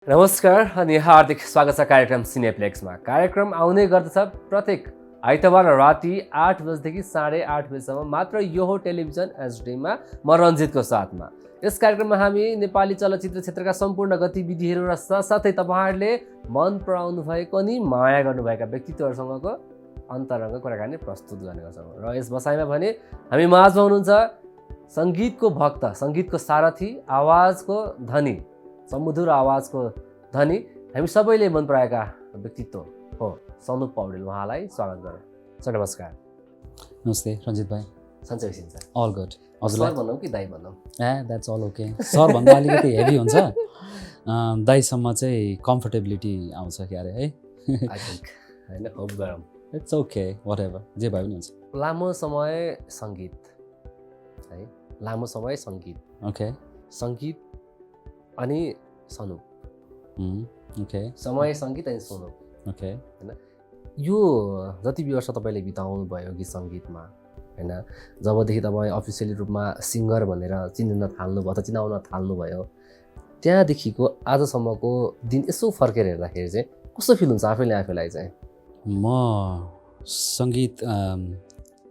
नमस्कार अनि हार्दिक स्वागत छ कार्यक्रम सिनेप्लेक्समा। कार्यक्रम आउने गर्दछ प्रत्येक आइतबार राति 8 बजेदेखि 8:30 बजेसम्म मात्र यो हो टेलिभिजन एचडीमा म रञ्जितको साथमा। यस कार्यक्रममा हामी नेपाली चलचित्र क्षेत्रका सम्पूर्ण गतिविधिहरू र साथसाथै तपाईँहरूले मन पराउनु भएको अनि माया गर्नुभएका व्यक्तित्वहरूसँगको अन्तरङ्ग कुराकानी प्रस्तुत गर्ने गर्छौँ। र यस बसाइमा भने हामी माझमा हुनुहुन्छ सङ्गीतको भक्त, सङ्गीतको सारथी, आवाजको धनी, समुद्र आवाजको धनी, हामी सबैले मन पराएका व्यक्तित्व हो सनुप पौडेल। उहाँलाई स्वागत गरौँ। सर नमस्कार। नमस्ते रञ्जित भाइ। सन्चै छिन्छ? All good. हजुरलाई भनौँ कि दाइ भनौँ? That's all okay. सर भन्दा अलिकति हेभी हुन्छ, दाइसम्म चाहिँ कम्फर्टेबिलिटी आउँछ क्यारे है। आई थिङ्क होइन, होप गरौँ। इट्स ओके, वाट एभर, जे भए पनि हुन्छ। लामो समय सङ्गीत है, लामो समय सङ्गीत, ओके, सङ्गीत अनि सनुप, ओके, समय सङ्गीत अनि सनुप, ओके। होइन यो जति वर्ष तपाईँले बिताउनु भयो गीत सङ्गीतमा, होइन जबदेखि तपाईँ अफिसियली रूपमा सिङ्गर भनेर चिन्न थाल्नुभयो अथवा चिनाउन थाल्नुभयो, त्यहाँदेखिको आजसम्मको दिन यसो फर्केर हेर्दाखेरि चाहिँ कस्तो फिल हुन्छ आफैलाई चाहिँ? म सङ्गीत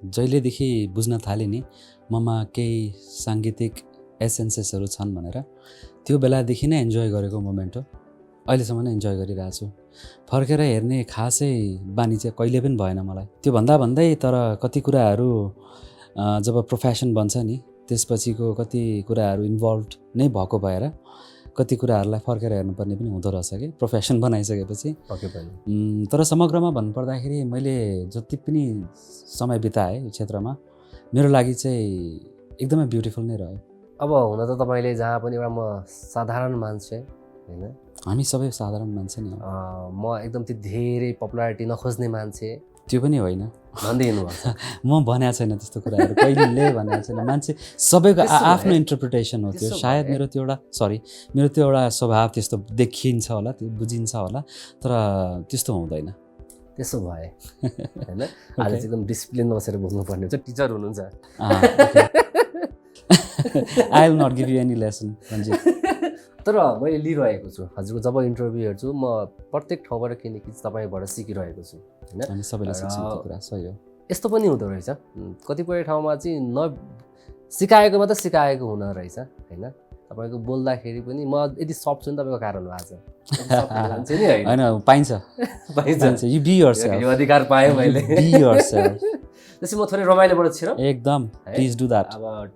जहिलेदेखि बुझ्न थालेँ नि ममा केही साङ्गीतिक एसेन्सेसहरू छन् भनेर, त्यो बेलादेखि नै इन्जोय गरेको मोमेन्ट हो। अहिलेसम्म नै इन्जोय गरिरहेको छु। फर्केर हेर्ने खासै बानी चाहिँ कहिले पनि भएन मलाई। त्यो भन्दै तर कति कुराहरू जब प्रोफेसन बन्छ नि त्यसपछिको कति कुराहरू इन्भल्भ नै भएको भएर कति कुराहरूलाई फर्केर हेर्नुपर्ने पनि हुँदो रहेछ कि प्रोफेसन बनाइसकेपछि। तर समग्रमा भन्नुपर्दाखेरि मैले जति पनि समय बिताएँ यो क्षेत्रमा मेरो लागि चाहिँ एकदमै ब्युटिफुल नै रह्यो। अब हुन त तपाईँले जहाँ पनि एउटा म साधारण मान्छे होइन, हामी सबै साधारण मान्छे नि, म एकदम त्यो धेरै पपुलारिटी नखोज्ने मान्छे त्यो पनि होइन भन्दै हिँड्नुभएको छ। म भनेको छैन त्यस्तो कुराहरू, कहिले भनेको छैन। मान्छे सबैको आफ्नो इन्टरप्रिटेसन हो त्यो। सायद मेरो त्यो एउटा स्वभाव त्यस्तो देखिन्छ होला, त्यो बुझिन्छ होला, तर त्यस्तो हुँदैन। त्यसो भए होइन आज चाहिँ एकदम डिसिप्लिन बसेर बोल्नुपर्ने हुन्छ। टिचर हुनुहुन्छ। I will not give you any lesson Ranjit. तर मैले लिइरहेको छु हजुरको जब इन्टरभ्यू हेर्छु म प्रत्येक ठाउँबाट किनकि तपाईँबाट सिकिरहेको छु होइन। हामी सबैलाई सिक्छौँ त्यो कुरा, सही हो। यस्तो पनि हुँदो रहेछ कतिपय ठाउँमा चाहिँ सिकाएको मात्र सिकाएको हुन रहेछ होइन। तपाईँको बोल्दाखेरि पनि म यदि सफ्ट छु नि तपाईँको कारण हो आज। होइन पाइन्छ। You be yourself. यो अधिकार पाएँ मैले। Be yourself. त्यसै म थोरै रमाइलोबाट छिरौँ। एकदम, प्लिज डु द्याट। अब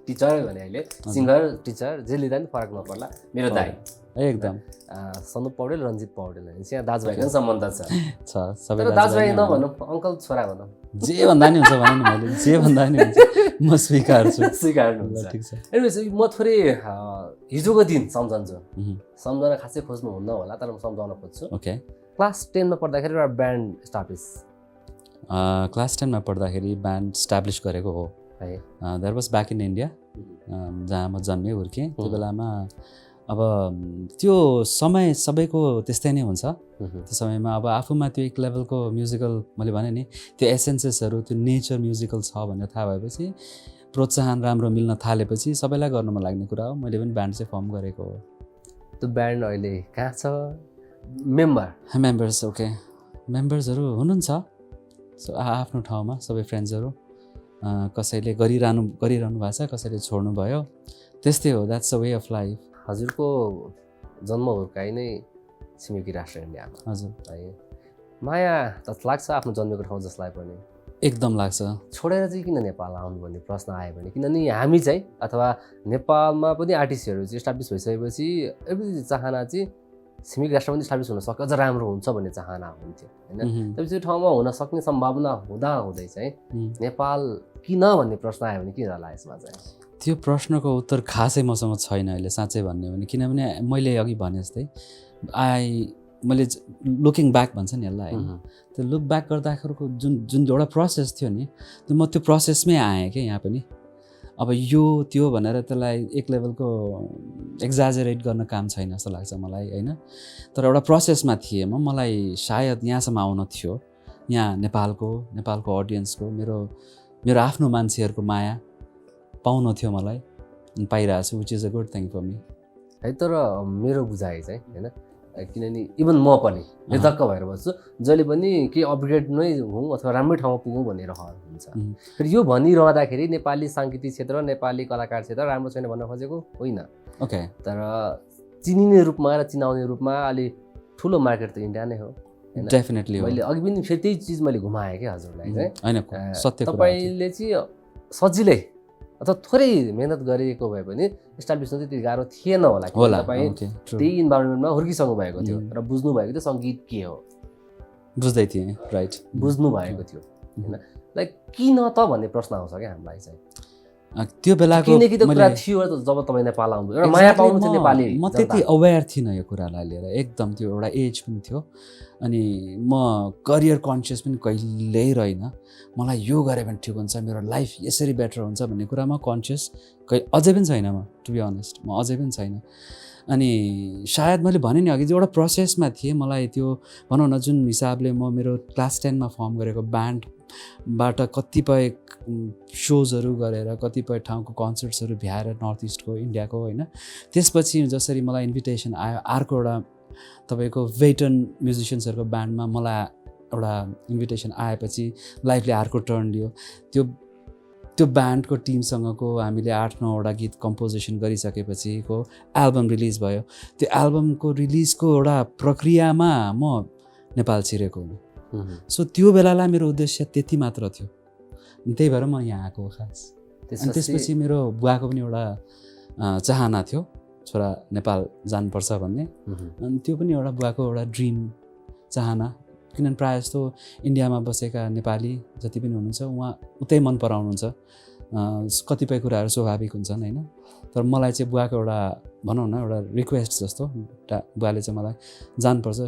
टिचर भने अहिले सिङ्गर टिचर जे लिँदा पनि फरक नपर्ला। मेरो दाइ एकदम सनुप पौडेल, रञ्जित पौडेल यहाँ दाजुभाइको सम्बन्ध छ। सबै दाजुभाइ नभनौँ, अङ्कल छोरा भनौँ, जे भन्दा नि हुन्छ भने नि, मैले जे भन्दा नि हुन्छ, म स्वीकार्छु। स्वीकार्नुहुन्छ, ठिक छ। एनिवेज म थोरै हिजोको दिन सम्झन्छु, सम्झन खासै खोज्नुहुन्न होला तर म सम्झाउन खोज्छु। ओके। क्लास 10 मा पढ्दाखेरि एउटा ब्यान्ड स्टाब्लिस, क्लास 10 मा पढ्दाखेरि ब्यान्ड स्टाब्लिस गरेको हो है। That was back in India, जहाँ म जन्मेँ हुर्केँ। त्यो बेलामा अब त्यो समय सबैको त्यस्तै नै हुन्छ। त्यो समयमा अब आफूमा त्यो एक लेभलको म्युजिकल, मैले भने नि त्यो एसेन्सेसहरू, त्यो नेचर म्युजिकल छ भनेर थाहा भएपछि, प्रोत्साहन राम्रो मिल्न थालेपछि सबैलाई गर्नमा लाग्ने कुरा हो। मैले पनि ब्यान्ड चाहिँ फर्म गरेको हो। त्यो ब्यान्ड अहिले कहाँ छ? मेम्बर्स ओके, मेम्बर्सहरू हुनुहुन्छ आफ्नो ठाउँमा, सबै फ्रेन्ड्सहरू। कसैले गरिरहनु भएको छ, कसैले छोड्नु भयो, त्यस्तै हो। That's a way of life. हजुरको जन्म हुर्काइ नै छिमेकी राष्ट्र इन्डियामा। हजुर है, माया त लाग्छ आफ्नो जन्मेको ठाउँ जसलाई पनि? एकदम लाग्छ। छोडेर चाहिँ किन नेपाल आउनु भन्ने प्रश्न आयो भने, किनभने हामी चाहिँ अथवा नेपालमा पनि आर्टिस्टहरू चाहिँ इस्टाब्लिस भइसकेपछि एभ्री चाहना चाहिँ छिमेकी राष्ट्रमा पनि इस्टाब्लिस हुन सक्यो, अझ राम्रो हुन्छ भन्ने चाहना हुन्थ्यो होइन। तर त्यो ठाउँमा हुन सक्ने सम्भावना हुँदै चाहिँ नेपाल किन भन्ने प्रश्न आयो भने के होला यसमा चाहिँ? त्यो प्रश्नको उत्तर खासै मसँग छैन अहिले, साँच्चै भन्ने हो भने। किनभने मैले अघि भने जस्तै मैले लुकिङ ब्याक भन्छ नि यसलाई होइन, त्यो लुक ब्याक गर्दाखेरिको जुन एउटा प्रोसेस थियो नि, त्यो म त्यो प्रोसेसमै आएँ क्या यहाँ पनि। अब यो त्यो भनेर त्यसलाई एक लेभलको एक्जाजरेट गर्न काम छैन जस्तो लाग्छ मलाई होइन। तर एउटा प्रोसेसमा थिएँ म। मलाई सायद यहाँसम्म आउन थियो, यहाँ नेपालको अडियन्सको, मेरो आफ्नो मान्छेहरूको माया पाउन थियो मलाई, पाइरहेको छु, which is a good thing for me. है। तर मेरो बुझाइ चाहिँ होइन, किनभने इभन म पनि निर्धक्क भएर बस्छु, जहिले पनि केही अपग्रेड नै हौँ अथवा राम्रै ठाउँमा पुगौँ भन्ने रहर हुन्छ। फेरि यो भनिरहँदाखेरि नेपाली साङ्गीतिक क्षेत्र, नेपाली कलाकार क्षेत्र राम्रो छैन भन्न खोजेको होइन। ओके, तर चिनिने रूपमा र चिनाउने रूपमा अलि ठुलो मार्केट त इन्डिया नै हो। डेफिनेटली हो। मैले अघि पनि फेरि त्यही चिज मैले घुमाएँ क्या हजुरलाई चाहिँ, होइन सत्य कुरा हो। तपाईँले चाहिँ सजिलै अथवा थोरै मेहनत गरिएको भए पनि इस्टाब्लिस हुन त्यति गाह्रो थिएन होला, किनभने तपाईँ त्यही इन्भाइरोमेन्टमा हुर्किसक्नु भएको थियो र बुझ्नु भएको थियो सङ्गीत के हो, बुझ्दै थिएँ, राइट, बुझ्नु भएको थियो होइन। लाइक किन त भन्ने प्रश्न आउँछ क्या हामीलाई चाहिँ। त्यो बेलाको किनकि त कुरा थियो जब तपाईँ नेपाल आउनु एउटा माया पाउनु थियो नेपाली। म त्यति अवेर थिइनँ यो कुरालाई लिएर, एकदम त्यो एउटा एज पनि थियो अनि म करियर कन्सियस पनि कहिल्यै रहेन। मलाई यो गऱ्यो भने ठिक हुन्छ, मेरो लाइफ यसरी बेटर हुन्छ भन्ने कुरामा कन्सियस अझै पनि छैन म, टु बी अनेस्ट म अझै पनि छैन। अनि सायद मैले भने नि अघि चाहिँ एउटा प्रोसेसमा थिएँ। मलाई त्यो भनौँ न जुन हिसाबले म मेरो क्लास 10मा फर्म गरेको ब्यान्डबाट कतिपय सोजहरू गरेर कतिपय ठाउँको कन्सर्ट्सहरू भ्याएर नर्थ इस्टको इन्डियाको होइन, त्यसपछि जसरी मलाई इन्भिटेसन आयो अर्को एउटा तपाईँको वेटन म्युजिसियन्सहरूको ब्यान्डमा मलाई एउटा इन्भिटेसन आएपछि लाइफले अर्को टर्न लियो। त्यो ब्यान्डको टिमसँगको हामीले 8-9वटा गीत कम्पोजिसन गरिसकेपछिको एल्बम रिलिज भयो। त्यो एल्बमको रिलिजको एउटा प्रक्रियामा म नेपाल छिरेको हुँ। सो त्यो बेलालाई मेरो उद्देश्य त्यति मात्र थियो, त्यही भएर म यहाँ आएको खास। अनि त्यसपछि मेरो बुवाको पनि एउटा चाहना थियो छोरा नेपाल जानुपर्छ भन्ने, अनि त्यो पनि एउटा बुवाको एउटा ड्रिम चाहना, किनभने प्रायः जस्तो इन्डियामा बसेका नेपाली जति पनि हुनुहुन्छ उहाँ उतै मन पराउनुहुन्छ, कतिपय कुराहरू स्वाभाविक हुन्छन् होइन। तर मलाई चाहिँ बुवाको एउटा भनौँ न एउटा रिक्वेस्ट जस्तो बुवाले चाहिँ मलाई जानुपर्छ,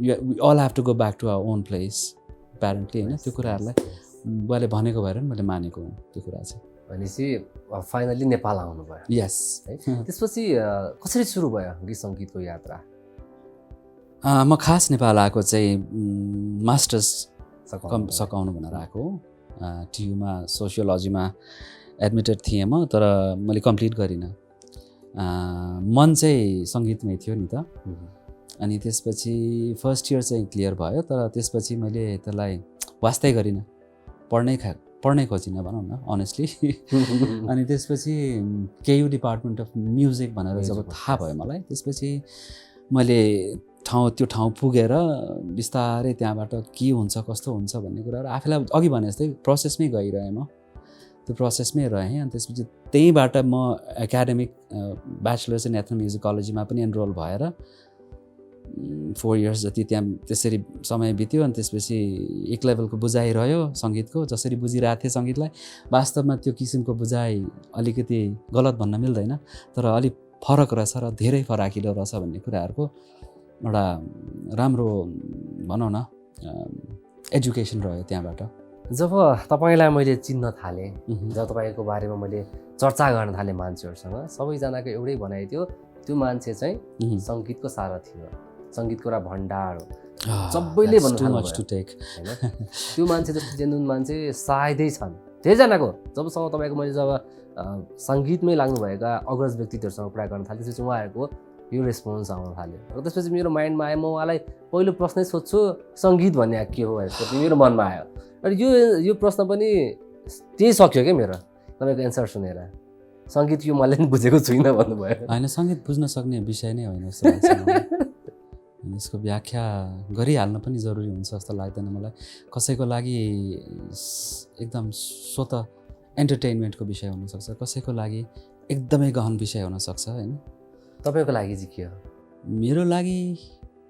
we all have to go back to our own place apparently होइन। त्यो कुराहरूलाई बुवाले भनेको भएर मैले मानेको हुँ त्यो कुरा चाहिँ। भनेपछि फाइनली नेपाल आउनुभयो। यस है। त्यसपछि कसरी सुरु भयो गीत सङ्गीतको यात्रा? म खास नेपाल आएको चाहिँ मास्टर्स सकाउनु भनेर आएको। टियुमा सोसियोलोजीमा एडमिटेड थिएँ म, तर मैले कम्प्लिट गरिनँ। मन चाहिँ सङ्गीतमै थियो नि त। अनि त्यसपछि फर्स्ट इयर चाहिँ क्लियर भयो, तर त्यसपछि मैले त्यसलाई वास्तै गरिनँ, पढ्नै खोजिनँ भनौँ न अनेस्टली। अनि त्यसपछि केयु डिपार्टमेन्ट अफ म्युजिक भनेर जब थाहा भयो मलाई, त्यसपछि मैले त्यो ठाउँ पुगेर बिस्तारै त्यहाँबाट के हुन्छ कस्तो हुन्छ भन्ने कुराहरू आफैलाई अघि भने जस्तै प्रोसेसमै गइरहेँ म, त्यो प्रोसेसमै रहेँ। अनि त्यसपछि त्यहीँबाट म एकाडेमिक ब्याचलर्स इन एथ्नोम्युजिकोलोजीमा पनि एनरोल भएर 4 इयर्स जति त्यहाँ त्यसरी समय बित्यो। अनि त्यसपछि एक लेभलको बुझाइ रह्यो सङ्गीतको, जसरी बुझिरहेको थिएँ सङ्गीतलाई, वास्तवमा त्यो किसिमको बुझाइ अलिकति गलत भन्न मिल्दैन, तर अलिक फरक रहेछ र धेरै फराकिलो रहेछ भन्ने कुराहरूको एउटा राम्रो भनौँ न एजुकेसन रह्यो त्यहाँबाट। जब तपाईँलाई मैले चिन्न थालेँ, जब तपाईँको बारेमा मैले चर्चा गर्न थालेँ मान्छेहरूसँग, सबैजनाको एउटै भनाइ थियो, त्यो मान्छे चाहिँ सङ्गीतको सारथी हो, सङ्गीतको एउटा भण्डार हो, सबैले भन्नु होइन। त्यो मान्छे जस्तो जेन्युन मान्छे सायदै छन् धेरैजनाको। जबसम्म तपाईँको मैले जब सङ्गीतमै लाग्नुभएका अग्रज व्यक्तित्वहरूसँग कुरा गर्न थालेँ, त्यसपछि उहाँहरूको यो रेस्पोन्स आउन थाल्यो। र त्यसपछि मेरो माइन्डमा आयो, म उहाँलाई पहिलो प्रश्नै सोध्छु सङ्गीत भन्ने के हो भनेर मेरो मनमा आयो। र यो प्रश्न पनि त्यही सक्यो क्या मेरो तपाईँको एन्सर सुनेर, सङ्गीत यो मैले पनि बुझेको छुइनँ भन्नुभयो। होइन, सङ्गीत बुझ्न सक्ने विषय नै होइन जस्तो लाग्छ मलाई। यसको व्याख्या गरिहाल्न पनि जरुरी हुन्छ जस्तो लाग्दैन मलाई। कसैको लागि एकदम स्वतः एन्टरटेनमेन्टको विषय हुनसक्छ, कसैको लागि एकदमै गहन विषय हुनसक्छ होइन। तपाईँको लागि चाहिँ के हो? मेरो लागि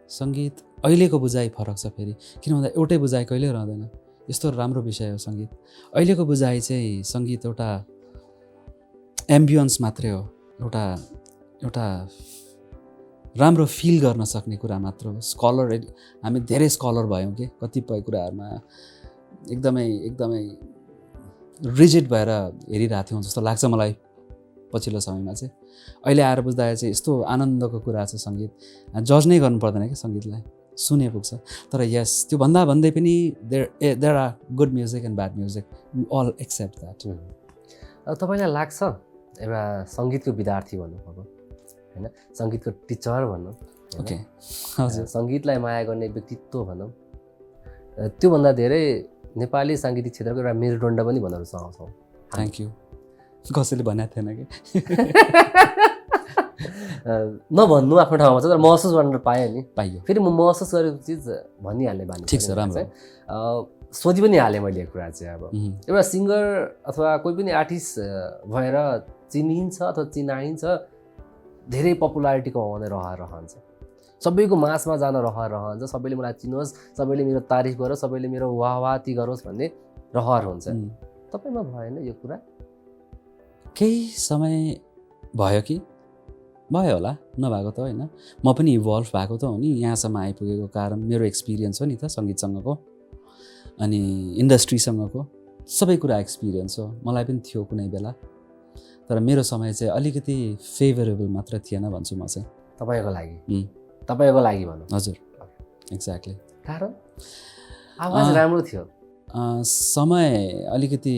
सङ्गीत अहिलेको बुझाइ फरक छ फेरि, किन भन्दा एउटै बुझाइ कहिल्यै रहँदैन। यस्तो राम्रो विषय हो सङ्गीत। अहिलेको बुझाइ चाहिँ सङ्गीत एउटा एम्बियन्स मात्रै हो, एउटा राम्रो फिल गर्न सक्ने कुरा मात्र हो। स्कलर हामी धेरै स्कलर भयौँ कि कतिपय कुराहरूमा एकदमै रिजिड भएर हेरिरहेको थियौँ जस्तो लाग्छ मलाई पछिल्लो समयमा चाहिँ। अहिले आएर बुझ्दा चाहिँ यस्तो आनन्दको कुरा छ सङ्गीत, जज नै गर्नु पर्दैन क्या सङ्गीतलाई, सुने पुग्छ। तर यस त्यो भन्दै पनि there are good music and bad music, we all accept that. तपाईँलाई लाग्छ एउटा सङ्गीतको विद्यार्थी भन्नुभएको, होइन, सङ्गीतको टिचर भनौँ, ओके हजुर सङ्गीतलाई माया गर्ने व्यक्तित्व भनौँ, त्योभन्दा धेरै नेपाली साङ्गीतिक क्षेत्रको एउटा मेरुदण्ड पनि भन्न चाहन्छौँ। Thank you. कसैले भनेको थिएन कि नभन्नु आफ्नो ठाउँमा छ, तर महसुस गर्न पाएँ नि, पाइयो। फेरि म महसुस गरेको चिज भनिहाल्ने बानी ठिक छ, राम्रो। सोधि पनि हालेँ मैले यो कुरा चाहिँ। अब एउटा सिङ्गर अथवा कोही पनि आर्टिस्ट भएर चिनिन्छ अथवा चिनाइन्छ, धेरै पपुलारिटी कमाउने रहन्छ, सबैको मासमा जान रहन्छ, सबैले मलाई चिनोस्, सबैले मेरो तारिफ गरोस्, सबैले मेरो वाहवाती गरोस् भन्ने रहर हुन्छ। तपाईँमा भएन यो कुरा? केही समय भयो कि भयो होला, नभएको त होइन। म पनि इभल्भ भएको त हो नि, यहाँसम्म आइपुगेको कारण मेरो एक्सपिरियन्स हो नि त सङ्गीतसँगको, अनि इन्डस्ट्रीसँगको सबै कुरा एक्सपिरियन्स हो। मलाई पनि थियो कुनै बेला, तर मेरो समय चाहिँ अलिकति फेभरेबल मात्र थिएन भन्छु म चाहिँ। तपाईँको लागि भनौँ। हजुर, एक्ज्याक्टली। कारण आवाज राम्रो थियो, समय अलिकति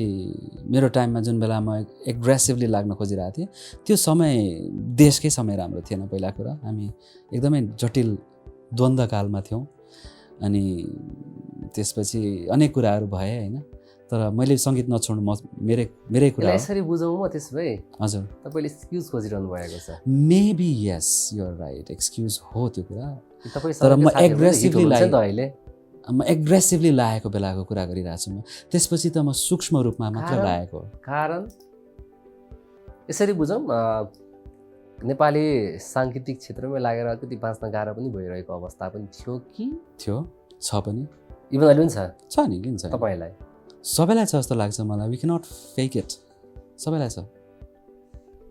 मेरो टाइममा जुन बेला म एग्रेसिभली लाग्न खोजिरहेको थिएँ, त्यो समय देशकै समय राम्रो थिएन। पहिला कुरा हामी एकदमै जटिल द्वन्द्वकालमा थियौँ, अनि त्यसपछि अनेक कुराहरू भए होइन। तर मैले सङ्गीत नछोड्नु, मेरै कुरा यसरी बुझौँ म त्यसो भए। हजुर, तपाईँले एक्सक्युज खोजिरहनु भएको छ। Maybe yes, you are right, excuse हो त्यो कुरा। तर म एग्रेसिभली लागेको बेलाको कुरा गरिरहेको छु म। त्यसपछि त म सूक्ष्म रूपमा मात्र लागेको। कारण यसरी बुझौँ, नेपाली साङ्गीतिक क्षेत्रमै लागेर अलिकति बाँच्न गाह्रो पनि भइरहेको अवस्था पनि थियो कि? थियो, छ पनि, इभन अहिले पनि छ नि, किन छ? तपाईँलाई सबैलाई छ जस्तो लाग्छ मलाई। वी क्यानट फेक इट, सबैलाई छ।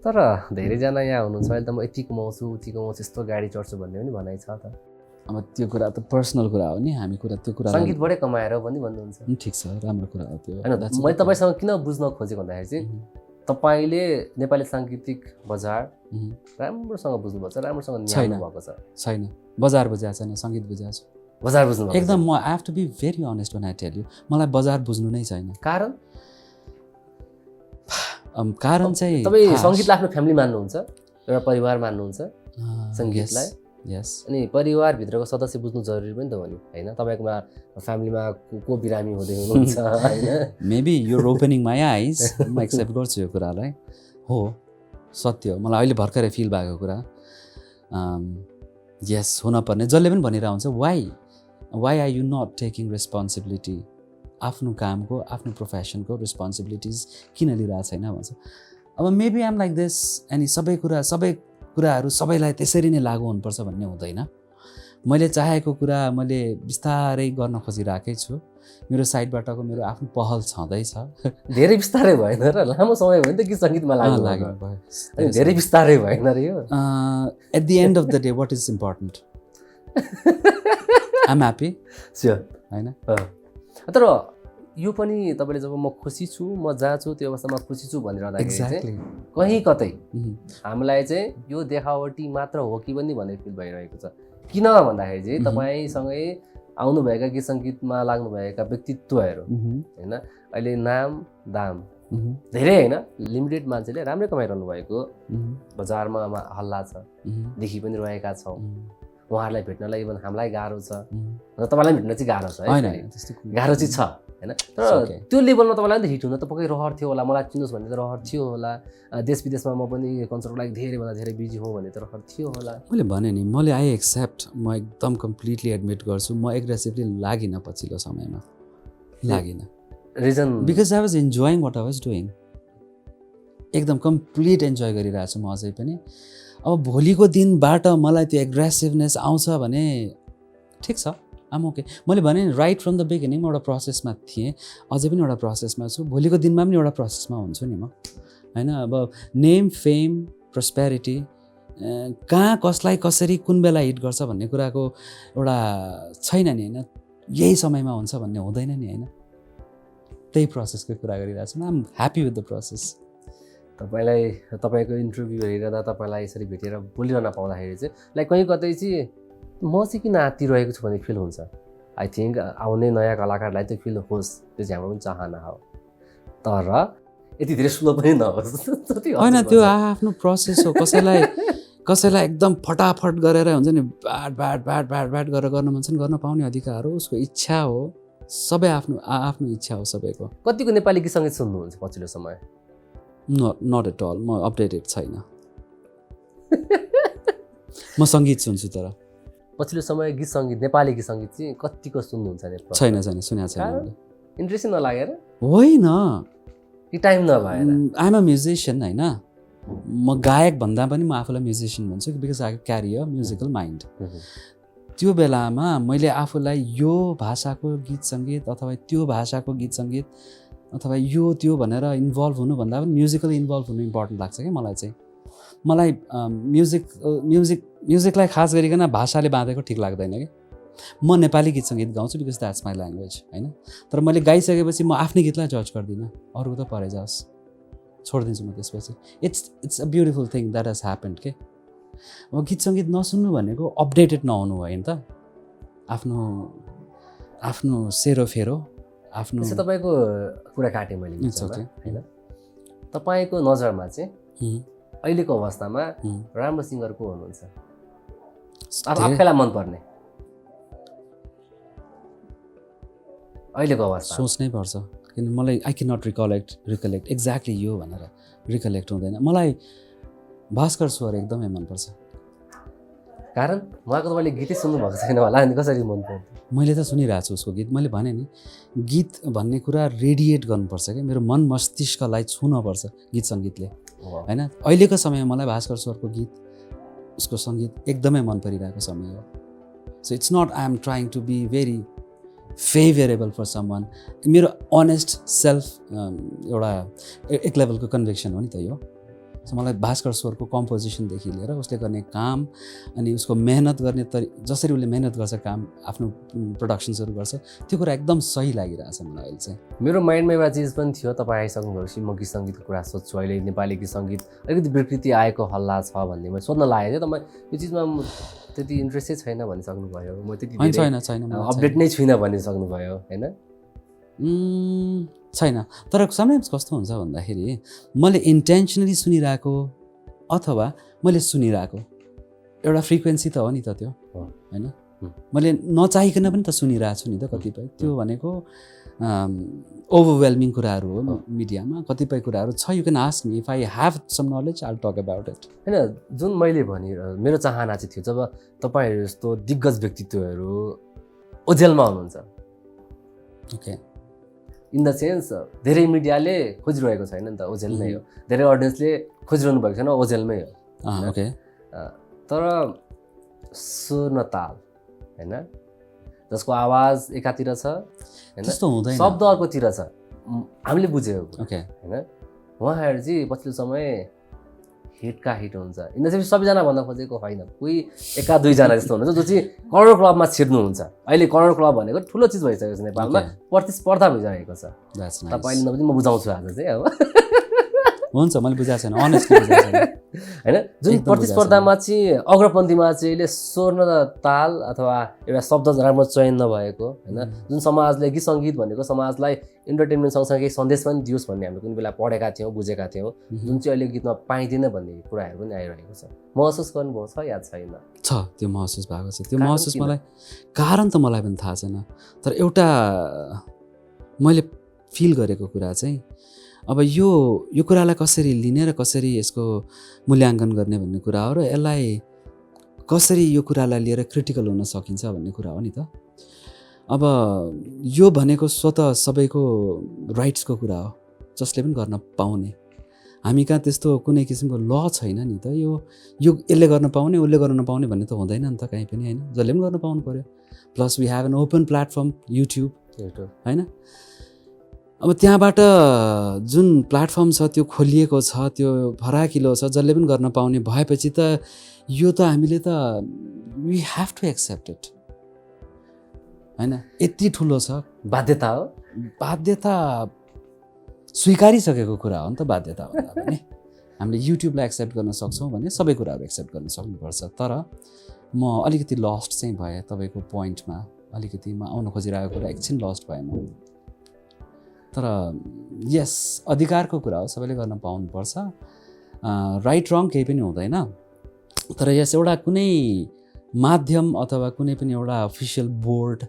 तर धेरैजना यहाँ हुनुहुन्छ, अहिले त म यति कमाउँछु उति कमाउँछु, यस्तो गाडी चढ्छु भन्ने पनि भनाइ छ त। अब त्यो कुरा त पर्सनल कुरा हो नि, हामी कुरा त्यो कुरा सङ्गीतबाटै कमाएर पनि भन्नुहुन्छ। ठिक छ, राम्रो कुरा हो त्यो। होइन, मैले तपाईँसँग किन बुझ्न खोजेँ भन्दाखेरि चाहिँ तपाईँले नेपाली साङ्गीतिक बजार राम्रोसँग बुझ्नुपर्छ, राम्रोसँग न्याल्नु भएको छ। छैन, बजार बुझाएको छैन, सङ्गीत बुझाएको छ। बजार बुझ्नु एकदम। म I have to be very honest when I tell you, मलाई बजार बुझ्नु नै छैन। कारण चाहिँ तपाईँ सङ्गीतलाई आफ्नो फ्यामिली मान्नुहुन्छ, एउटा परिवार मान्नुहुन्छ सङ्गीतलाई। यस, अनि परिवारभित्रको सदस्य बुझ्नु जरुरी पनि त हो नि, होइन? तपाईँकोमा फ्यामिलीमा को बिरामी हुँदै हुनुहुन्छ, होइन? Maybe your opening my eyes, म एक्सेप्ट गर्छु यो कुरालाई। हो, सत्य हो, मलाई अहिले भर्खरै फिल भएको कुरा। यस, हुनपर्ने। जसले पनि भनिरहेको हुन्छ, why are you not taking responsibility? आफ्नो कामको, आफ्नो प्रोफेसनको रेस्पोन्सिबिलिटिज किन लिइरहेको छैन भन्छ। अब मेबी आइम लाइक दिस, अनि सबै कुराहरू सबैलाई त्यसरी नै लागु हुनुपर्छ भन्ने हुँदैन। मैले चाहेको कुरा मैले बिस्तारै गर्न खोजिरहेकै छु। मेरो साइडबाटको मेरो आफ्नो पहल छँदैछ। धेरै बिस्तारै भएन र? लामो समय भयो नि त कि सङ्गीतमा लाग्यो? धेरै बिस्तारै भएन र यो? At the end of the day what is important? I'm happy, sure, होइन? तर यो पनि तपाईँले जब म खुसी छु, म जहाँ छु त्यो अवस्थामा खुसी छु भनिरहँदाखेरि चाहिँ कहीँ कतै हामीलाई चाहिँ यो देखावटी मात्र हो कि पनि भन्ने फिल भइरहेको छ। किन भन्दाखेरि चाहिँ तपाईँसँगै आउनुभएका गीत सङ्गीतमा लाग्नुभएका व्यक्तित्वहरू, होइन, अहिले नाम दाम धेरै होइन, लिमिटेड मान्छेले राम्रै कमाइरहनु भएको, बजारमा हल्ला छ, देखि पनि रहेका छौँ। उहाँहरूलाई भेट्नलाई इभन हामीलाई गाह्रो छ, तपाईँलाई भेट्न चाहिँ गाह्रो छ, गाह्रो चाहिँ छ, होइन? तर त्यो लेभलमा तपाईँलाई पनि त हिट हुन त पक्कै रहर थियो होला, मलाई चिन्नुहोस् भन्ने त रहर थियो होला, देश विदेशमा म पनि कन्सर्टको लागि धेरैभन्दा धेरै बिजी हुँ भन्ने त रहर थियो होला। मैले भने नि, मैले आई एक्सेप्ट, म एकदम कम्प्लिटली एडमिट गर्छु, म एग्रेसिभली लागिनँ पछिल्लो समयमा, लागिनँ। Reason because I was enjoying what I was doing, एकदम कम्प्लिट इन्जोय गरिरहेको छु म अझै पनि। अब भोलिको दिनबाट मलाई त्यो एग्रेसिभनेस आउँछ भने ठिक छ, आम ओके। मैले भने नि, राइट फ्रम द बिगिनिङ म एउटा प्रोसेसमा थिएँ, अझै पनि एउटा प्रोसेसमा छु, भोलिको दिनमा पनि एउटा प्रोसेसमा हुन्छु नि म, होइन? अब नेम, फेम, प्रोस्पेरिटी कहाँ कसलाई कसरी कुन बेला हिट गर्छ भन्ने कुराको एउटा छैन नि, होइन? यही समयमा हुन्छ भन्ने हुँदैन नि, होइन? त्यही प्रोसेसको कुरा गरिरहेको छु। I'm happy with the process. तपाईँलाई तपाईँको इन्टरभ्यू हेरेर तपाईँलाई यसरी भेटेर बोलिरहन पाउँदाखेरि चाहिँ लाइक कहीँ कतै चाहिँ म चाहिँ किन आत्तिरहेको छु भन्ने फिल हुन्छ। आई थिङ्क आउने नयाँ कलाकारलाई त्यो फिल होस्, त्यो चाहिँ हाम्रो पनि चाहना हो, तर यति धेरै स्लो पनि नहोस्। होइन, त्यो आफ्नो प्रोसेस हो। कसैलाई कसैलाई एकदम फटाफट गरेर हुन्छ नि bat bat bat bat bat गरेर गर्न मन छ नि गर्न पाउने अधिकार हो, उसको इच्छा हो, सबै आफ्नो आफ्नो इच्छा हो सबैको। कतिको नेपाली गीत सङ्गीत सुन्नुहुन्छ पछिल्लो समय? नट एट अल, म अपडेटेड छैन। म सङ्गीत सुन्छु तर पछिल्लो समय गीत सङ्गीत नेपाली गीत सङ्गीत चाहिँ कतिको सुन्नुहुन्छ नि? छैन सुनेको छैन। इन्ट्रेस्टै नलागेर? होइन, कि टाइम नभएर? आइएम अ म्युजिसियन होइन, म गायक भन्दा पनि म आफूलाई म्युजिसियन भन्छु because I carry a musical mind. त्यो बेलामा मैले आफूलाई यो भाषाको गीत सङ्गीत अथवा त्यो भाषाको गीत सङ्गीत अथवा यो त्यो भनेर इन्भल्भ हुनुभन्दा पनि म्युजिकली इन्भल्भ हुनु इम्पोर्टेन्ट लाग्छ कि मलाई चाहिँ। मलाई म्युजिकलाई खास गरिकन भाषाले बाँधेको ठिक लाग्दैन कि। म नेपाली गीत सङ्गीत गाउँछु बिकज द्याट्स माई ल्याङ्ग्वेज होइन। तर मैले गाइसकेपछि म आफ्नै गीतलाई जज गर्दिनँ, अरूको त परे जाओस्, छोडिदिन्छु म त्यसपछि। It's a beautiful thing that has happened के। अब गीत सङ्गीत नसुन्नु भनेको अपडेटेड नहुनु भयो नि त, आफ्नो सेरोफेरो आफ्नो। तपाईँको कुरा काटेँ मैले होइन। तपाईँको नजरमा चाहिँ अहिलेको अवस्थामा राम्रो सिङ्गर को हुनुहुन्छ? अब आफैलाई मनपर्ने अहिलेको अवस्था? सोच्नै पर्छ, किन मलाई I can not recollect exactly यो भनेर रिकलेक्ट हुँदैन। मलाई भास्कर स्वर एकदमै मनपर्छ। कारण उहाँको तपाईँले गीतै सुन्नुभएको छैन होला नि, कसरी मन पर्छ? मैले त सुनिरहेको छु उसको गीत। मैले भने नि गीत भन्ने कुरा रेडिएट गर्नुपर्छ क्या, मेरो मन मस्तिष्कलाई छुनुपर्छ गीत सङ्गीतले होइन। अहिलेको समयमा मलाई भास्कर स्वरको गीत, उसको सङ्गीत एकदमै मन परिरहेको समय हो। So it's not I am trying to be very favourable for someone. मेरो अनेस्ट सेल्फ एउटा एक लेभलको कन्भिक्सन हो नि त यो। सो मलाई भास्कर स्वरको कम्पोजिसनदेखि लिएर उसले गर्ने काम अनि उसको मेहनत गर्ने जसरी उसले मेहनत गर्छ काम, आफ्नो प्रोडक्सन्सहरू गर्छ, त्यो कुरा एकदम सही लागिरहेछ मलाई अहिले चाहिँ। मेरो माइन्डमा एउटा चिज पनि थियो, तपाईँ आइसक्नु भएपछि म गीत सङ्गीतको कुरा सोध्छु। अहिले नेपाली गीत सङ्गीत अलिकति विकृति आएको हल्ला छ भन्ने मैले सोध्न लागेको थियो। तपाईँ यो चिजमा त्यति इन्ट्रेस्टै छैन भनिसक्नुभयो, म त्यति छैन अपडेट नै छुइनँ भनिसक्नुभयो होइन। छैन, तर समटाइम्स कस्तो हुन्छ भन्दाखेरि मैले इन्टेन्सनली सुनिरहेको अथवा मैले सुनिरहेको एउटा फ्रिक्वेन्सी त हो नि त त्यो होइन। मैले नचाहिकन पनि त सुनिरहेको छु नि त कतिपय। त्यो भनेको ओभरवेल्मिङ कुराहरू हो मिडियामा, कतिपय कुराहरू छ। You can ask me if I have some knowledge I will talk about it होइन। जुन मैले भने मेरो चाहना चाहिँ थियो, जब तपाईँहरू जस्तो दिग्गज व्यक्तित्वहरू ओझेलमा हुनुहुन्छ, ओके, इन द सेन्स धेरै मिडियाले खोजिरहेको छैन नि त, ओझेल नै हो। धेरै अडियन्सले खोजिरहनु भएको छैन, ओझेलमै हो। ओके, तर सुर न ताल होइन, जसको आवाज एकातिर छ होइन, शब्द अर्कोतिर छ, हामीले बुझेको ओके होइन। उहाँहरू चाहिँ पछिल्लो समय हिटका हिट हुन्छ। यिनीहरू चाहिँ सबैजना भन्न खोजेको होइन, कोही एका दुईजना जस्तो हुनुहुन्छ जो चाहिँ करोड क्लबमा छिर्नुहुन्छ। अहिले करोड क्लब भनेको ठुलो चिज भइसकेको छ नेपालमा, प्रतिस्पर्धा भइसकेको छ। तपाईँले नबुझ्नु म बुझाउँछु आज चाहिँ अब। हुन्छ, मैले बुझाएको छैन अनेस्टली बुझाएको छैन होइन। जुन प्रतिस्पर्धामा चाहिँ अग्रपन्थीमा चाहिँ यसले स्वर न ताल अथवा एउटा शब्द राम्रो चयन नभएको होइन, जुन समाजले गीत सङ्गीत भनेको समाजलाई इन्टरटेनमेन्ट सँगसँगै सन्देश पनि दियोस् भन्ने हामीले कुनै बेला पढेका थियौँ, बुझेका थियौँ, जुन चाहिँ अहिले गीतमा पाइँदैन भन्ने कुराहरू पनि आइरहेको छ। महसुस गर्नुभएको छ या छैन? छ, त्यो महसुस भएको छ। त्यो महसुस मलाई कारण त मलाई पनि थाहा छैन, तर एउटा मैले फिल गरेको कुरा चाहिँ अब यो कुरालाई कसरी लिने र कसरी यसको मूल्याङ्कन गर्ने भन्ने कुरा हो, र यसलाई कसरी यो कुरालाई लिएर क्रिटिकल हुन सकिन्छ भन्ने कुरा हो नि त। अब यो भनेको स्वतः सबैको राइट्सको कुरा हो, जसले पनि गर्न पाउने। हामी कहाँ त्यस्तो कुनै किसिमको ल छैन नि त। यो यसले गर्न पाउने उसले गर्न नपाउने भन्ने त हुँदैन नि त कहीँ पनि होइन, जसले पनि गर्न पाउनु पऱ्यो। Plus we have an open platform YouTube होइन। अब त्यहाँबाट जुन प्लेटफर्म छ त्यो खोलिएको छ, त्यो फराकिलो छ, जसले पनि गर्न पाउने भएपछि त यो त हामीले त we have to accept it होइन। यति ठुलो छ, बाध्यता हो, बाध्यता स्वीकारिसकेको कुरा हो नि त। बाध्यता भन्दा पनि हामीले युट्युबलाई एक्सेप्ट गर्न सक्छौँ भने सबै कुराहरू एक्सेप्ट गर्न सक्नुपर्छ। तर म अलिकति लस्ट चाहिँ भएँ तपाईँको पोइन्टमा, अलिकति म आउन खोजिरहेको कुरा एकछिन लस्ट भएँ म। तर यस, अधिकारको कुरा हो, सबैले गर्न पाउनुपर्छ। राइट रङ केही पनि हुँदैन, तर यस एउटा कुनै माध्यम अथवा कुनै पनि एउटा अफिसियल बोर्ड,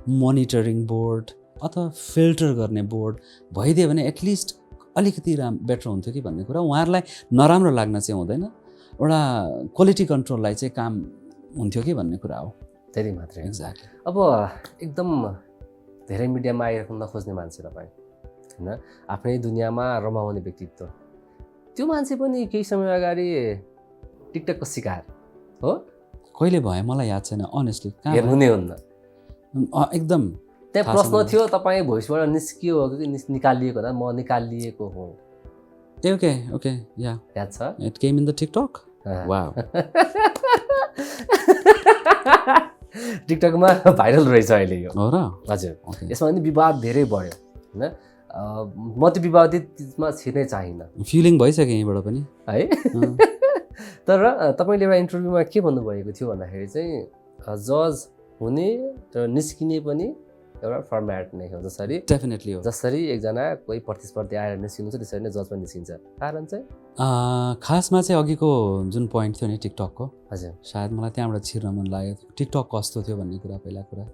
मोनिटरिङ बोर्ड अथवा फिल्टर गर्ने बोर्ड भइदियो भने एटलिस्ट अलिकति बेटर हुन्थ्यो कि भन्ने कुरा। उहाँहरूलाई नराम्रो लाग्न चाहिँ हुँदैन, एउटा क्वालिटी कन्ट्रोललाई चाहिँ काम हुन्थ्यो कि भन्ने कुरा हो। त्यति मात्रै। एक्ज्याक्टली। अब एकदम धेरै मिडियामा आइराख्न नखोज्ने मान्छे तपाईँ होइन, आफ्नै दुनियाँमा रमाउने व्यक्तित्व, त्यो मान्छे पनि केही समय अगाडि टिकटकको शिकार हो। कहिले भयो मलाई याद छैन अनेस्टली, कहाँ हेर्नु नै हुन्न। एकदम त्यहाँ प्रश्न थियो तपाईँ भोइसबाट निस्कियो हो कि निकालिएको होला, म निकालिएको हो। ओके ओके या याद छ? It came in the TikTok. Wow. टिकटकमा भाइरल रहेछ अहिले यो। हो र? हजुर। यसमा पनि विवाद धेरै बढ्यो होइन। म त्यो विवादितमा छिर्नै चाहिनँ। फिलिङ भइसक्यो यहीँबाट पनि है। तर तपाईँले एउटा इन्टरभ्यूमा के भन्नुभएको थियो भन्दाखेरि चाहिँ जज हुने र निस्किने पनि एउटा फर्मेट नै हो। जसरी डेफिनेटली हो, जसरी एकजना कोही प्रतिस्पर्धी आएर निस्किनुहुन्छ त्यसरी नै जज पनि निस्किन्छ। कारण चाहिँ खासमा चाहिँ अघिको जुन पोइन्ट थियो नि टिकटकको, हजुर, सायद मलाई त्यहाँबाट छिर्न मन लाग्यो। टिकटक कस्तो थियो भन्ने कुरा पहिला कुरा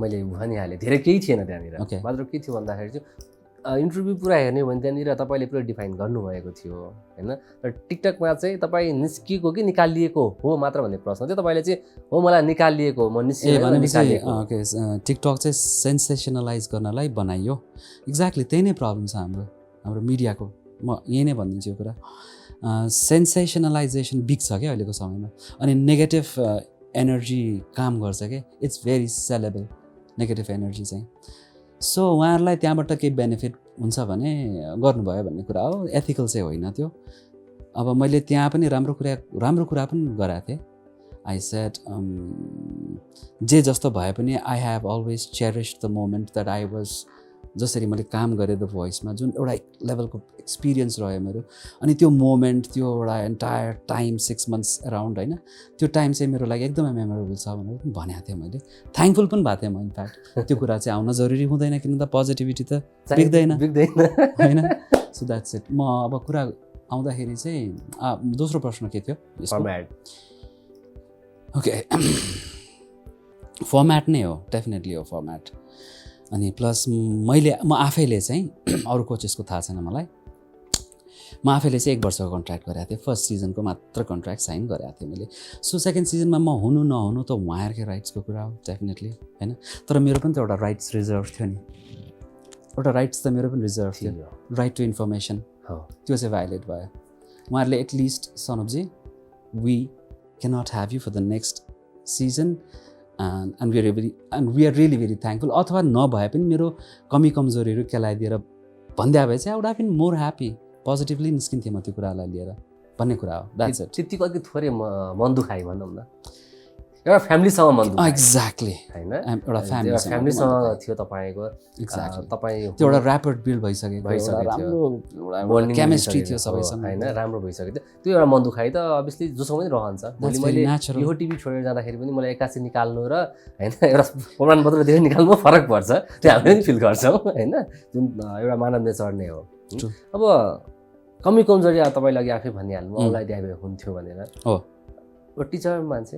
मैले भनिहालेँ। धेरै केही थिएन त्यहाँनिर, Okay. मात्र के थियो भन्दाखेरि चाहिँ इन्टरभ्यू पुरा हेर्ने हो भने त्यहाँनिर तपाईँले पुरा डिफाइन गर्नुभएको थियो होइन। तर टिकटकमा चाहिँ तपाईँ निस्किएको कि निकालिएको हो मात्र भन्ने प्रश्न थियो। तपाईँले चाहिँ हो मलाई निकालिएको, म निकालिएको। ओके, टिकटक चाहिँ सेन्सेसनलाइज गर्नलाई बनाइयो। एक्ज्याक्टली त्यही नै प्रब्लम छ हाम्रो मिडियाको। म यही नै भनिदिन्छु यो कुरा। सेन्सेसनलाइजेसन बिग्छ क्या अहिलेको समयमा, अनि नेगेटिभ एनर्जी काम गर्छ क्या। It's very saleable negative energy चाहिँ। सो उहाँहरूलाई त्यहाँबाट केही बेनिफिट हुन्छ भने गर्नुभयो भन्ने कुरा हो, एथिकल चाहिँ होइन त्यो। अब मैले त्यहाँ पनि राम्रो कुरा पनि गराएको थिएँ। आई सेड जे जस्तो भए पनि I have always cherished the moment that I was, जसरी मैले काम गरेँ द भोइसमा जुन एउटा लेभलको एक्सपिरियन्स रह्यो मेरो, अनि त्यो मोमेन्ट, त्यो एउटा एन्टायर टाइम 6 months अराउन्ड होइन, त्यो टाइम चाहिँ मेरो लागि एकदमै मेमोरेबल छ भनेर पनि भनेको थिएँ मैले। थ्याङ्कफुल पनि भएको थिएँ म इनफ्याक्ट। त्यो कुरा चाहिँ आउन जरुरी हुँदैन, किन त पोजिटिभिटी त बिग्दैन होइन। So that's it. म अब कुरा आउँदाखेरि चाहिँ दोस्रो प्रश्न के थियो? ओके, फर्मेट नै हो, डेफिनेटली हो फर्मेट। अनि प्लस म आफैले चाहिँ अरू कोचेसको थाहा छैन मलाई, म आफैले चाहिँ 1 वर्षको कन्ट्र्याक्ट गरेको थिएँ। फर्स्ट सिजनको मात्र कन्ट्र्याक्ट साइन गरेको थिएँ मैले। सो सेकेन्ड सिजनमा म हुनु नहुनु त उहाँहरूकै राइट्सको कुरा हो डेफिनेटली होइन। तर मेरो पनि त एउटा राइट्स रिजर्भ थियो नि, एउटा राइट्स त मेरो पनि रिजर्भ थियो, राइट टु इन्फर्मेसन। त्यो चाहिँ भायोलेट भयो। उहाँहरूले एटलिस्ट सनबजी we cannot have you for the next season and we are really very thankful. अथवा नभए पनि मेरो कमी कमजोरीहरू केलाइदिएर भनिदिए भए चाहिँ I would have been more happy, positively निस्किन्थेँ म त्यो कुरालाई लिएर भन्ने कुरा हो। That's it. त्यतिको अलिक थोरै मन दुखाइ भनौँ न, एउटा फ्यामिलीसँग मन दुखाइ। एक्ज्याक्टली होइन, एउटा फ्यामिलीसँग थियो तपाईँको। तपाईँ त्यो एउटा ऱ्यापिड बिल्ड भइसकेको राम्रो केमिस्ट्री थियो सबैसँग होइन, राम्रो भइसकेको थियो। त्यो एउटा मन दुखाइ त अभियसली जोसँग पनि रहन्छ। भोलि मैले यो टिभी छोडेर जाँदाखेरि पनि मलाई 81 निकाल्नु र होइन एउटा प्रमाणपत्र दिएर निकाल्नु फरक पर्छ। त्यो हामीले पनि फिल गर्छौँ होइन, जुन एउटा मानव नेचर नै हो। अब कमी कमजोरी तपाईँले अघि आफै भनिहाल्नु, मलाई दिए हुन्थ्यो भनेर हो। टिचर मान्छे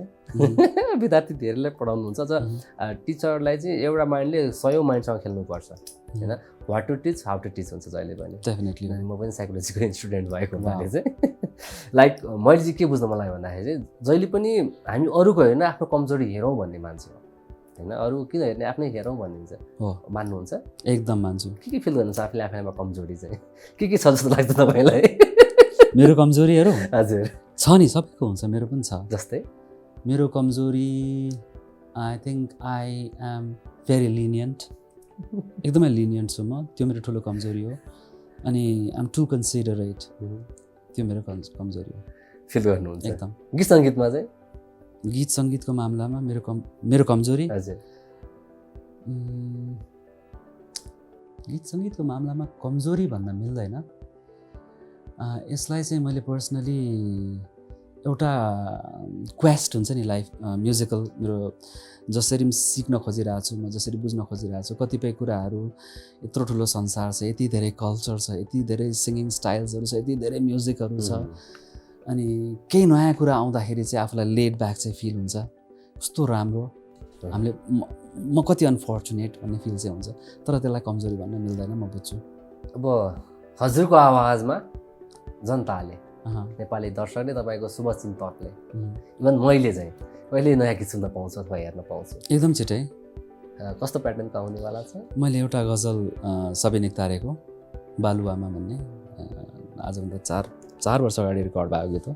विद्यार्थी धेरैलाई पढाउनुहुन्छ, टिचरलाई चाहिँ एउटा माइन्डले 100 माइन्डसँग खेल्नुपर्छ होइन। What to teach, how to teach हुन्छ जहिले पनि। डेफिनेटली म पनि साइकोलोजीको स्टुडेन्ट भएको हुनाले चाहिँ लाइक मैले चाहिँ के बुझ्न मन लाग्यो भन्दाखेरि चाहिँ जहिले पनि हामी अरूको होइन आफ्नो कमजोरी हेरौँ भन्ने मान्छे हो होइन। अरू किन हेर्ने, आफ्नै हेरौँ भनिन्छ हो। मान्नुहुन्छ? एकदम मान्छु। के फिल गर्नुहुन्छ आफूले आफैमा कमजोरी चाहिँ के छ जस्तो लाग्छ तपाईँलाई? मेरो कमजोरीहरू? हजुर छ नि, सबैको हुन्छ, मेरो पनि छ। जस्तै मेरो कमजोरी I think I am very lenient, एकदमै लिनियन्ट छु म। त्यो मेरो ठुलो कमजोरी हो। अनि आइ एम टु कन्सिडरेट, त्यो मेरो कमजोरी हो। फिल गर्नुहुन्छ एकदम। गीत सङ्गीतमा चाहिँ? गीत सङ्गीतको मामलामा मेरो कमजोरी, हजुर गीत सङ्गीतको मामलामा कमजोरी भन्न मिल्दैन। यसलाई चाहिँ मैले पर्सनली एउटा क्वेस्ट हुन्छ नि लाइफ म्युजिकल, मेरो जसरी सिक्न खोजिरहेको छु म, जसरी बुझ्न खोजिरहेको छु कतिपय कुराहरू। यत्रो ठुलो संसार छ, यति धेरै कल्चर छ, यति धेरै सिङ्गिङ स्टाइल्सहरू छ, यति धेरै म्युजिकहरू छ, अनि केही नयाँ कुरा आउँदाखेरि चाहिँ आफूलाई लेड ब्याक चाहिँ फिल हुन्छ, कस्तो राम्रो हामीले म कति अनफर्चुनेट भन्ने फिल चाहिँ हुन्छ, तर त्यसलाई कमजोरी भन्न मिल्दैन, म बुझ्छु। अब हजुरको आवाजमा जनताले नेपाली दर्शकले तपाईँको शुभचिन्तकले इभन मैले चाहिँ कहिले नयाँ गीत सुन्न पाउँछु अथवा हेर्न पाउँछु? एकदम छिटै। कस्तो प्याटर्नको आउनेवाला छ? मैले एउटा गजल सबै निक्तारेको बालुआमा भन्ने आजभन्दा 4 वर्ष अगाडि रेकर्ड भएको गीत हो।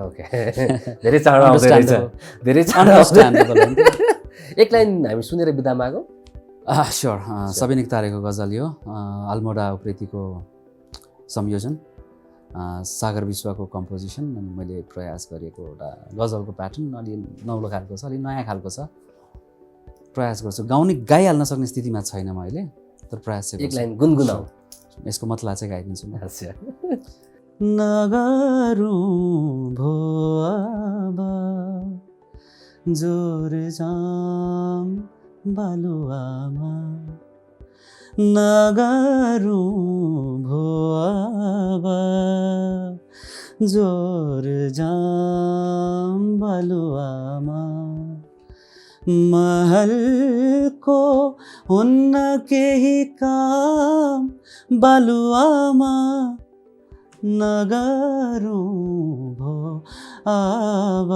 ओके धेरै चाँडो आउँदै रहेछ, धेरै चाँडो। एक लाइन हामी सुनेर बिदा मागौँ। स्योर। सबै निक्तारेको गजल यो अल्मोडा उप्रेतीको संयोजन, सागर विश्वको कम्पोजिसन, अनि मैले प्रयास गरेको एउटा गजलको प्याटर्न अलि नौलो खालको छ, अलि नयाँ खालको छ। प्रयास गर्छु, गाइहाल्न सक्ने स्थितिमा छैन म अहिले, तर प्रयास चाहिँ एक लाइन गुनगुनाऊ। यसको मतलब चाहिँ गाइदिन्छु म। नगरौँ भो अब जोर जाम बालुआमा, नगरौँ भो अब जोर जाम बालुआमा, महलको हुन्न केही काम बालुआमा, नगरौँ भो अब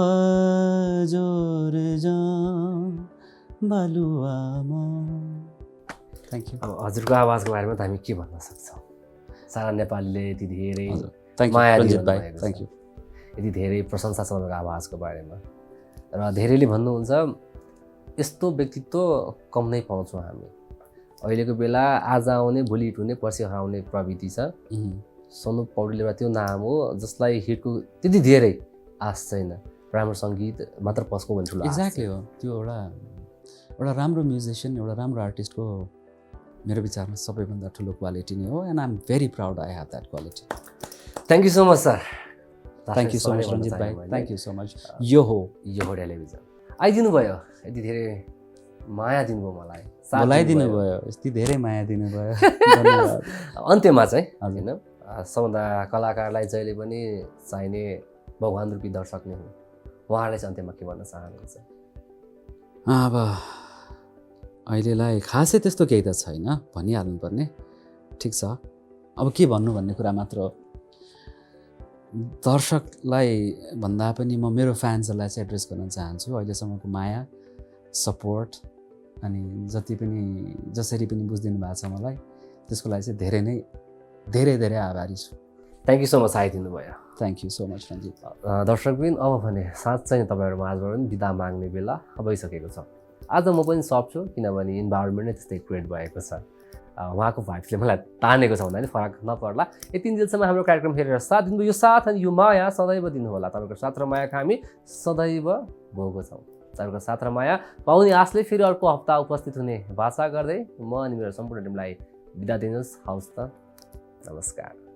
जोर जाम बालुआमा। Thank you. अब हजुरको आवाजको बारेमा त हामी के भन्न सक्छौँ? सारा नेपालीले यति धेरै माया माया रञ्जित भाइ, दिनुभएको छ, थ्याङ्क यू। यति धेरै प्रशंसा छ तपाईँको आवाजको बारेमा, र धेरैले भन्नुहुन्छ यस्तो व्यक्तित्व कम नै पाउँछौँ हामी। अहिलेको बेला आज आउने भोलि हिट हुने पर्सि हराउने प्रवृत्ति छ। सोनु पौडेल एउटा त्यो नाम हो जसलाई हिटको त्यति धेरै आश छैन, राम्रो सङ्गीत मात्र पस्को भन्ने ठुलो एक्ज्याक्टली हो। त्यो एउटा राम्रो म्युजिसियन, एउटा राम्रो आर्टिस्टको मेरो विचारमा सबैभन्दा ठुलो क्वालिटी नै हो, and I am very proud I have that quality. Thank you so much sir. Thank you so much Ranjit भाइ, थ्याङ्क यू सो मच। यो हो टेलिभिजन आइदिनु भयो, यति धेरै माया दिनुभयो मलाई, बोलाइदिनु भयो, यति धेरै माया दिनुभयो। धन्यवाद। अन्त्यमा चाहिँ होइन, सबभन्दा कलाकारलाई जहिले पनि चाहिने भगवान् रूपी दर्शक नै हो, उहाँहरूले चाहिँ अन्त्यमा के भन्न चाहनुहुन्छ? अब अहिलेलाई खासै त्यस्तो केही त छैन भनिहाल्नुपर्ने, ठिक छ। अब के भन्नु भन्ने कुरा मात्र हो। दर्शकलाई भन्दा पनि म मेरो फ्यान्सहरूलाई चाहिँ एड्रेस गर्न चाहन्छु। अहिलेसम्मको माया, सपोर्ट, अनि जति पनि जसरी पनि बुझिदिनु भएको छ मलाई, त्यसको लागि चाहिँ धेरै नै आभारी छु। थ्याङ्क यू सो मच आइदिनु भयो। Thank you so much Ranjit. दर्शकबिन अब भने साँच्चै तपाईँहरू माझबाट पनि बिदा माग्ने बेला भइसकेको छ। आज म पनि सक्छु किनभने इन्भाइरोमेन्ट नै त्यस्तै क्रिएट भएको छ। उहाँको भाइब्सले मलाई तानेको छ भन्दा पनि फरक नपर्ला। यति दिनसम्म हाम्रो कार्यक्रम हेरेर साथ दिनुभयो। यो साथ अनि यो माया सदैव दिनुहोला। तपाईँको साथ र मायाका हामी सदैव भोगो छौँ। तपाईँको साथ र माया पाउने आशले फेरि अर्को हप्ता उपस्थित हुने भाषा गर्दै म अनि मेरो सम्पूर्ण टिमलाई बिदा दिनुहोस्। हवस् त, नमस्कार।